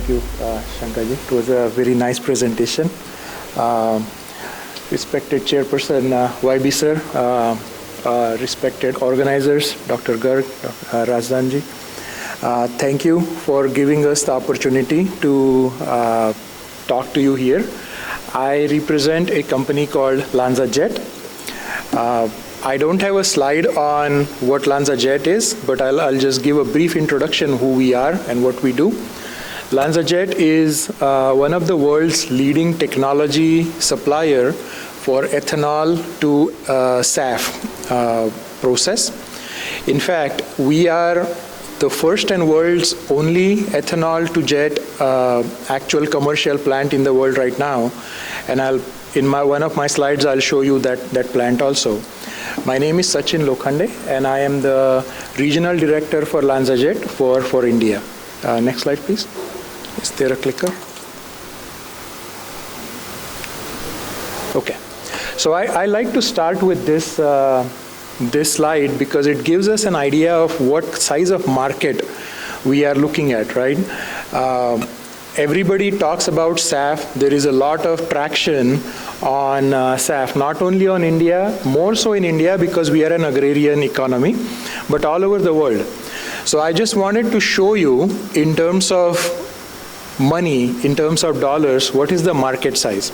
Thank you, Shankarji. It was a very nice presentation. Respected Chairperson YB sir, respected organizers, Dr. Garg, Razdanji. Thank you for giving us the opportunity to talk to you here. I represent a company called LanzaJet. I don't have a slide on what LanzaJet is, but I'll just give a brief introduction who we are and what we do. LanzaJet is one of the world's leading technology supplier for ethanol to SAF process. In fact, we are the first and world's only ethanol to jet actual commercial plant in the world right now. And in one of my slides, I'll show you that plant also. My name is Sachin Lokhande, and I am the Regional Director for LanzaJet for India. Next slide, please. Is there a clicker? Okay. So I like to start with this, this slide because it gives us an idea of what size of market we are looking at, right? Everybody talks about SAF. There is a lot of traction on SAF, not only on India, more so in India because we are an agrarian economy, but all over the world. So I just wanted to show you in terms of money, in terms of dollars, what is the market size.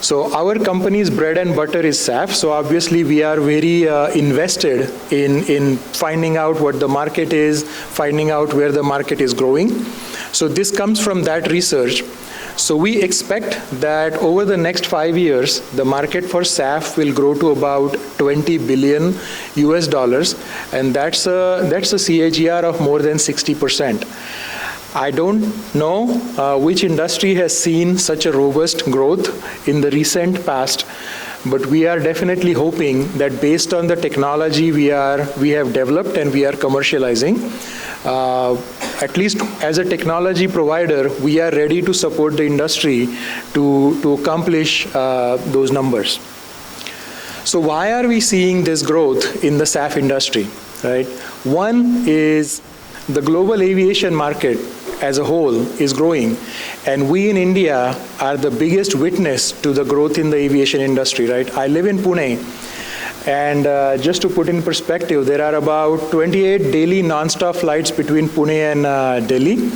So our company's bread and butter is SAF, so obviously we are very invested in finding out what the market is, finding out where the market is growing. So this comes from that research. So we expect that over the next 5 years, the market for SAF will grow to about $20 billion US, and that's a CAGR of more than 60%. I don't know which industry has seen such a robust growth in the recent past, but we are definitely hoping that based on the technology we have developed and we are commercializing, at least as a technology provider, we are ready to support the industry to accomplish those numbers. So why are we seeing this growth in the SAF industry, right? One is the global aviation market as a whole is growing, and we in India are the biggest witness to the growth in the aviation industry, right? I live in Pune, and just to put in perspective, there are about 28 daily non-stop flights between Pune and Delhi,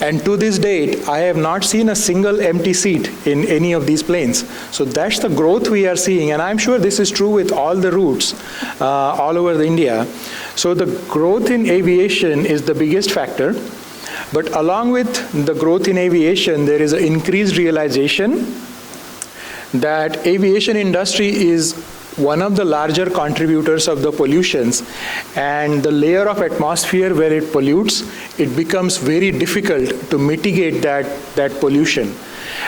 and to this date, I have not seen a single empty seat in any of these planes. So that's the growth we are seeing, and I'm sure this is true with all the routes all over India. So the growth in aviation is the biggest factor. But along with the growth in aviation, there is an increased realization that aviation industry is one of the larger contributors of the pollutions, and the layer of atmosphere where it pollutes, it becomes very difficult to mitigate that pollution.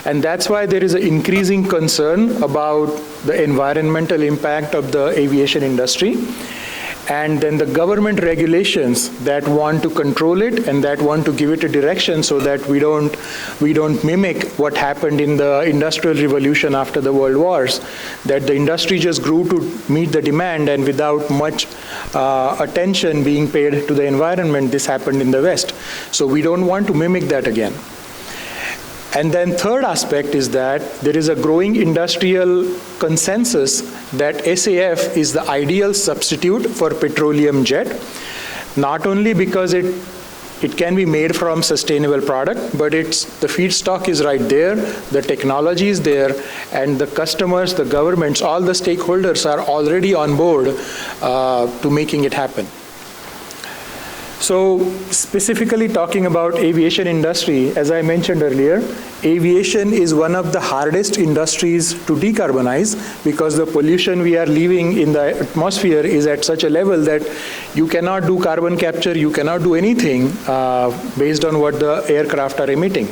And that's why there is an increasing concern about the environmental impact of the aviation industry. And then the government regulations that want to control it and that want to give it a direction so that we don't mimic what happened in the Industrial Revolution after the World Wars, that the industry just grew to meet the demand, and without much attention being paid to the environment, this happened in the West. So we don't want to mimic that again. And then third aspect is that there is a growing industrial consensus that SAF is the ideal substitute for petroleum jet, not only because it can be made from sustainable product, but the feedstock is right there, the technology is there, and the customers, the governments, all the stakeholders are already on board to making it happen. So specifically talking about aviation industry, as I mentioned earlier, aviation is one of the hardest industries to decarbonize because the pollution we are leaving in the atmosphere is at such a level that you cannot do carbon capture, you cannot do anything based on what the aircraft are emitting.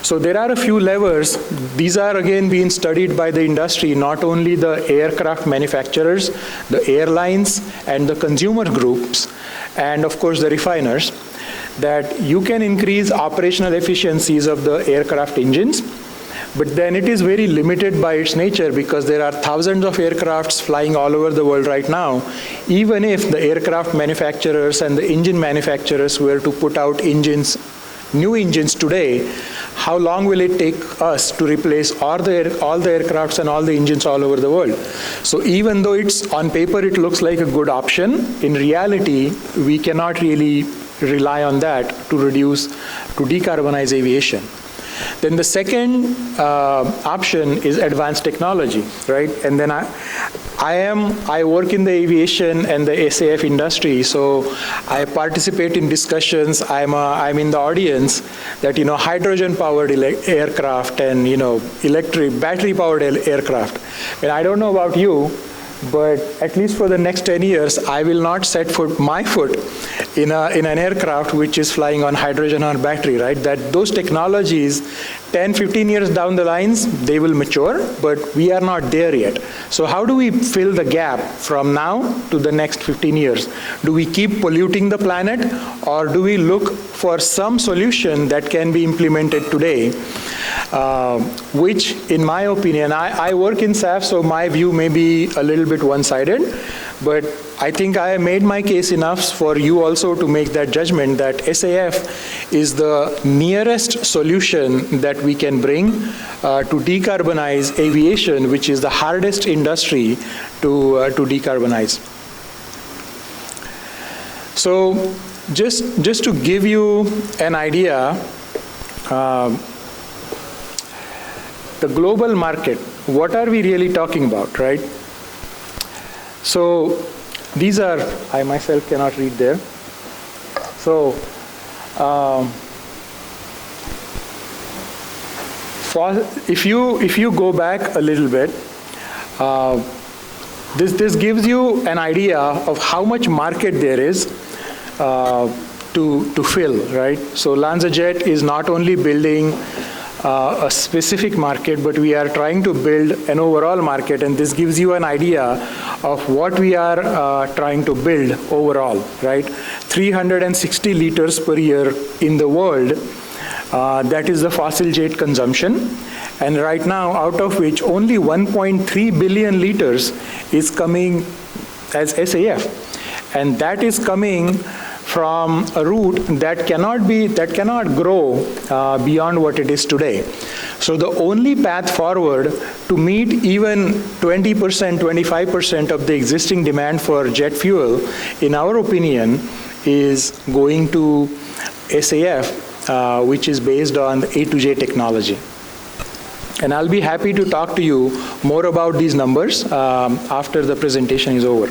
So there are a few levers. These are again being studied by the industry, not only the aircraft manufacturers, the airlines, and the consumer groups, and of course the refiners, that you can increase operational efficiencies of the aircraft engines, but then it is very limited by its nature because there are thousands of aircrafts flying all over the world right now. Even if the aircraft manufacturers and the engine manufacturers were to put out engines new engines today, how long will it take us to replace all the aircrafts and all the engines all over the world? So even though it's on paper, it looks like a good option, in reality, we cannot really rely on that to decarbonize aviation. Then the second option is advanced technology, right? And then I work in the aviation and the SAF industry, so I participate in discussions. I'm in the audience that, hydrogen-powered aircraft and, electric, battery-powered aircraft. And I don't know about you, but at least for the next 10 years, I will not set my foot in an aircraft which is flying on hydrogen or battery, right? Those technologies, 10, 15 years down the lines, they will mature, but we are not there yet. So how do we fill the gap from now to the next 15 years? Do we keep polluting the planet, or do we look for some solution that can be implemented today? Which, in my opinion, I work in SAF, so my view may be a little bit one-sided, but I think I made my case enough for you also to make that judgment that SAF is the nearest solution that we can bring to decarbonize aviation, which is the hardest industry to decarbonize. So just to give you an idea, the global market, what are we really talking about, right? So these are, I myself cannot read there. So if you go back a little bit, this gives you an idea of how much market there is to fill, right? So LanzaJet is not only building a specific market, but we are trying to build an overall market, and this gives you an idea of what we are trying to build overall, right? 360 liters per year in the world, that is the fossil jet consumption, and right now, out of which only 1.3 billion liters is coming as SAF, and that is coming from a route that cannot grow beyond what it is today. So the only path forward to meet even 20%, 25% of the existing demand for jet fuel, in our opinion, is going to SAF, which is based on the A2J technology. And I'll be happy to talk to you more about these numbers after the presentation is over.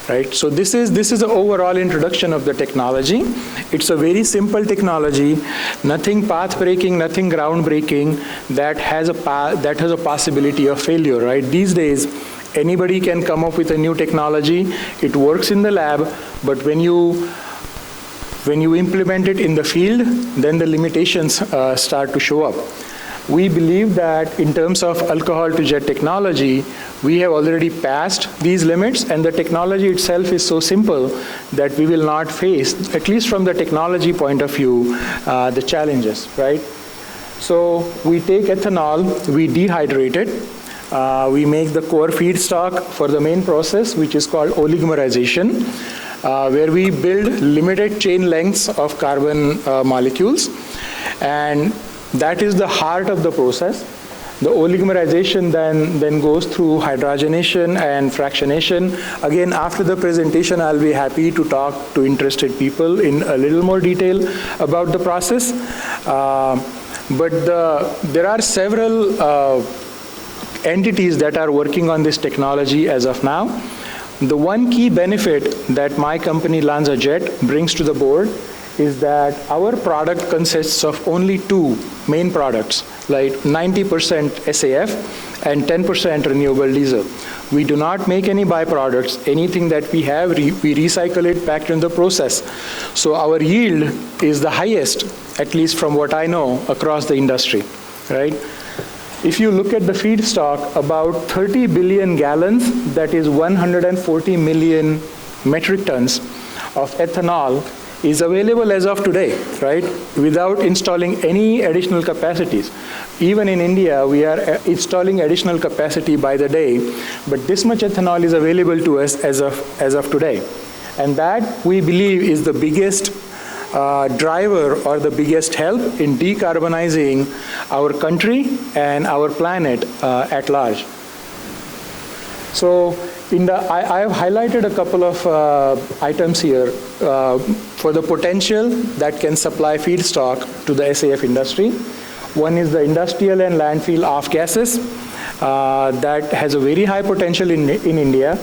Right, so this is the overall introduction of the technology. It's a very simple technology, nothing path-breaking, nothing groundbreaking that has a possibility of failure. Right, these days, anybody can come up with a new technology. It works in the lab, but when you implement it in the field, then the limitations start to show up. We believe that in terms of alcohol-to-jet technology, we have already passed these limits, and the technology itself is so simple that we will not face, at least from the technology point of view, the challenges, right? So we take ethanol, we dehydrate it, we make the core feedstock for the main process, which is called oligomerization, where we build limited chain lengths of carbon molecules, and that is the heart of the process. The oligomerization then goes through hydrogenation and fractionation. Again, after the presentation, I'll be happy to talk to interested people in a little more detail about the process. But there are several entities that are working on this technology as of now. The one key benefit that my company LanzaJet brings to the board is that our product consists of only two main products, like 90% SAF and 10% renewable diesel. We do not make any byproducts. Anything that we have, we recycle it back in the process. So our yield is the highest, at least from what I know, across the industry, right? If you look at the feedstock, about 30 billion gallons, that is 140 million metric tons of ethanol is available as of today, right, without installing any additional capacities. Even in India, we are installing additional capacity by the day, but this much ethanol is available to us as of today. And that, we believe, is the biggest driver or the biggest help in decarbonizing our country and our planet at large. So I have highlighted a couple of items here for the potential that can supply feedstock to the SAF industry. One is the industrial and landfill off gases that has a very high potential in India,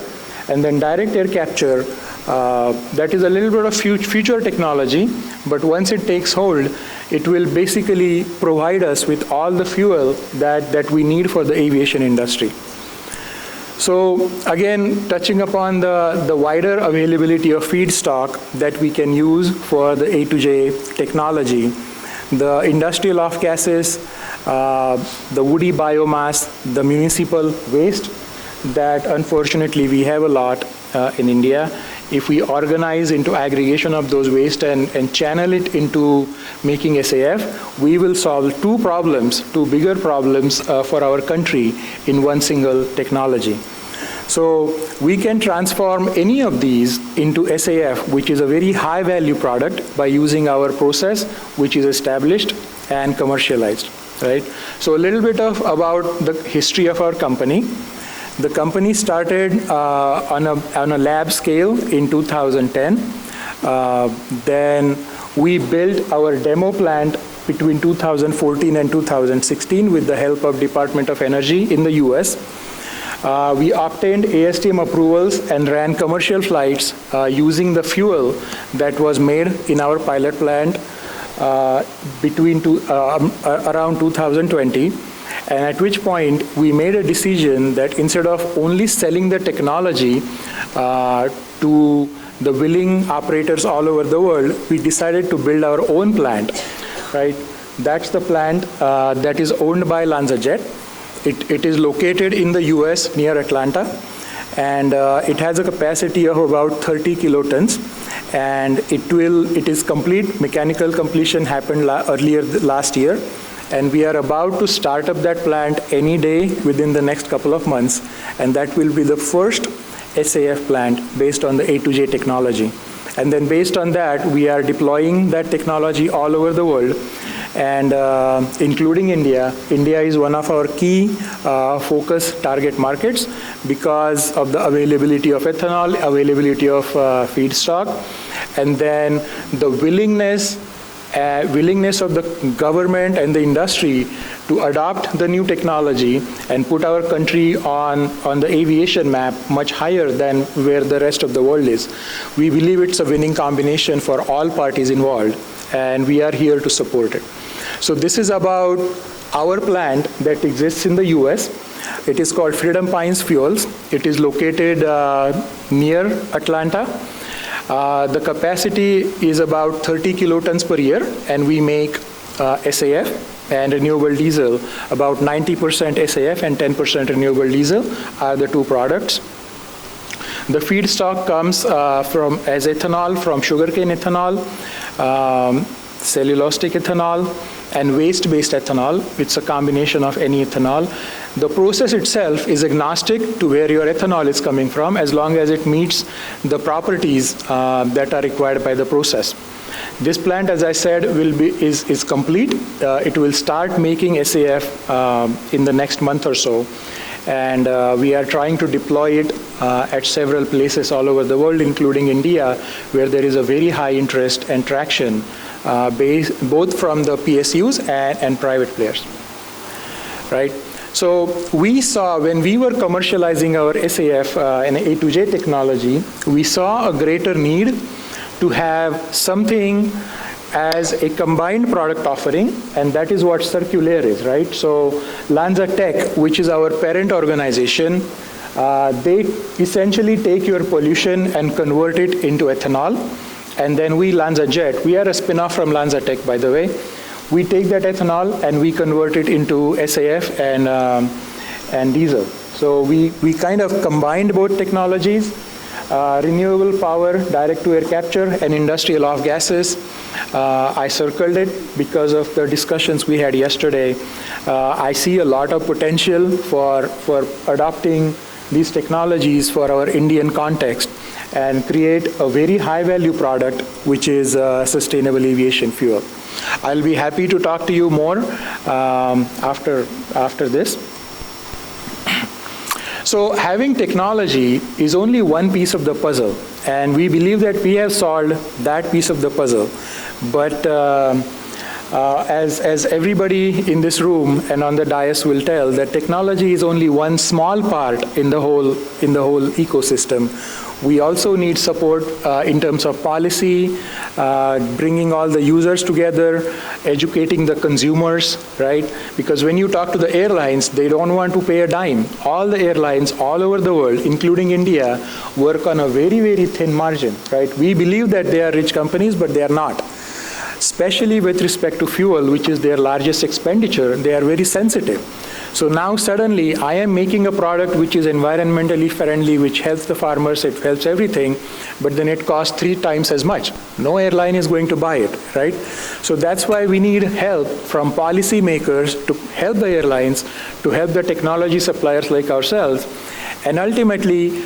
and then direct air capture that is a little bit of future technology, but once it takes hold, it will basically provide us with all the fuel that we need for the aviation industry. So again, touching upon the wider availability of feedstock that we can use for the A2J technology, the industrial off gases, the woody biomass, the municipal waste that unfortunately we have a lot in India. If we organize into aggregation of those waste and channel it into making SAF, we will solve two bigger problems for our country in one single technology. So we can transform any of these into SAF, which is a very high value product, by using our process, which is established and commercialized, right? So a little bit about the history of our company. The company started on a lab scale in 2010. Then we built our demo plant between 2014 and 2016 with the help of Department of Energy in the US. We obtained ASTM approvals and ran commercial flights using the fuel that was made in our pilot plant around 2020. And at which point we made a decision that instead of only selling the technology to the willing operators all over the world, we decided to build our own plant, right? That's the plant that is owned by LanzaJet. It is located in the US near Atlanta, and it has a capacity of about 30 kilotons, and it is complete. Mechanical completion happened earlier last year. And we are about to start up that plant any day within the next couple of months. And that will be the first SAF plant based on the A2J technology. And then based on that, we are deploying that technology all over the world, and including India. India is one of our key focus target markets because of the availability of ethanol, availability of feedstock, and then the willingness of the government and the industry to adopt the new technology and put our country on the aviation map much higher than where the rest of the world is. We believe it's a winning combination for all parties involved, and we are here to support it. So this is about our plant that exists in the US. It is called Freedom Pines Fuels. It is located near Atlanta. The capacity is about 30 kilotons per year, and we make SAF and renewable diesel. About 90% SAF and 10% renewable diesel are the two products. The feedstock comes as ethanol from sugarcane ethanol, cellulosic ethanol, and waste-based ethanol. It's a combination of any ethanol. The process itself is agnostic to where your ethanol is coming from, as long as it meets the properties that are required by the process. This plant, as I said, is complete. It will start making SAF in the next month or so. And we are trying to deploy it at several places all over the world, including India, where there is a very high interest and traction, both from the PSUs and private players, right? So we saw, when we were commercializing our SAF and A2J technology, we saw a greater need to have something as a combined product offering, and that is what Circulair is, right? So LanzaTech, which is our parent organization, they essentially take your pollution and convert it into ethanol. And then we, LanzaJet, we are a spin-off from LanzaTech, by the way. We take that ethanol and we convert it into SAF and diesel. So we kind of combined both technologies, renewable power, direct-to-air capture, and industrial off gases. I circled it because of the discussions we had yesterday. I see a lot of potential for adopting these technologies for our Indian context. and create a very high-value product, which is sustainable aviation fuel. I'll be happy to talk to you more after this. So having technology is only one piece of the puzzle, and we believe that we have solved that piece of the puzzle. But as everybody in this room and on the dais will tell, that technology is only one small part in the whole ecosystem. We also need support in terms of policy, bringing all the users together, educating the consumers, right? Because when you talk to the airlines, they don't want to pay a dime. All the airlines all over the world, including India, work on a very, very thin margin, right? We believe that they are rich companies, but they are not. Especially with respect to fuel, which is their largest expenditure, they are very sensitive. So now suddenly I am making a product which is environmentally friendly, which helps the farmers, it helps everything, but then it costs 3 times as much. No airline is going to buy it, right? So that's why we need help from policymakers to help the airlines, to help the technology suppliers like ourselves, and ultimately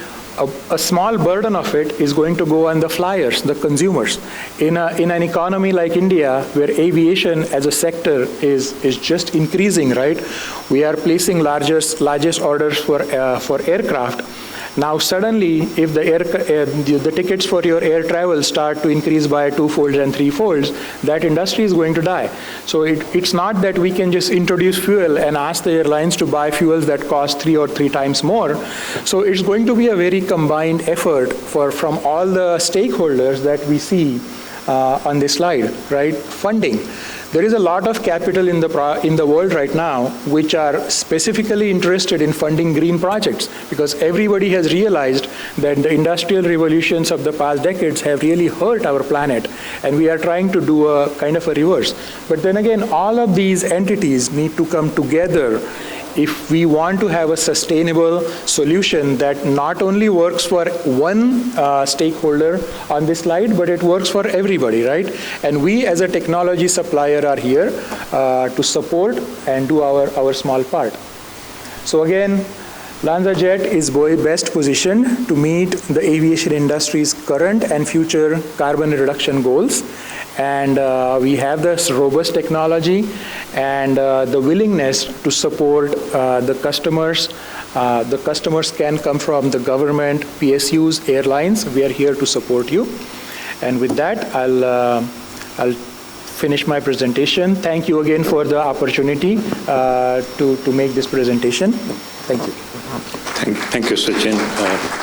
a small burden of it is going to go on the flyers, the consumers. In an economy like India, where aviation as a sector is just increasing, right? We are placing largest orders for aircraft. Now suddenly, if the tickets for your air travel start to increase by 2-fold and 3-folds, that industry is going to die. So it's not that we can just introduce fuel and ask the airlines to buy fuels that cost 3 or 3 times more. So it's going to be a very combined effort from all the stakeholders that we see on this slide, right? Funding. There is a lot of capital in the world right now which are specifically interested in funding green projects, because everybody has realized that the industrial revolutions of the past decades have really hurt our planet, and we are trying to do a kind of a reverse. But then again, all of these entities need to come together if we want to have a sustainable solution that not only works for one stakeholder on this slide, but it works for everybody, right? And we as a technology supplier are here to support and do our small part. So again, LanzaJet is best positioned to meet the aviation industry's current and future carbon reduction goals. And we have this robust technology and the willingness to support the customers. The customers can come from the government, PSUs, airlines. We are here to support you. And with that, I'll finish my presentation. Thank you again for the opportunity to make this presentation. Thank you. Thank you, Sachin.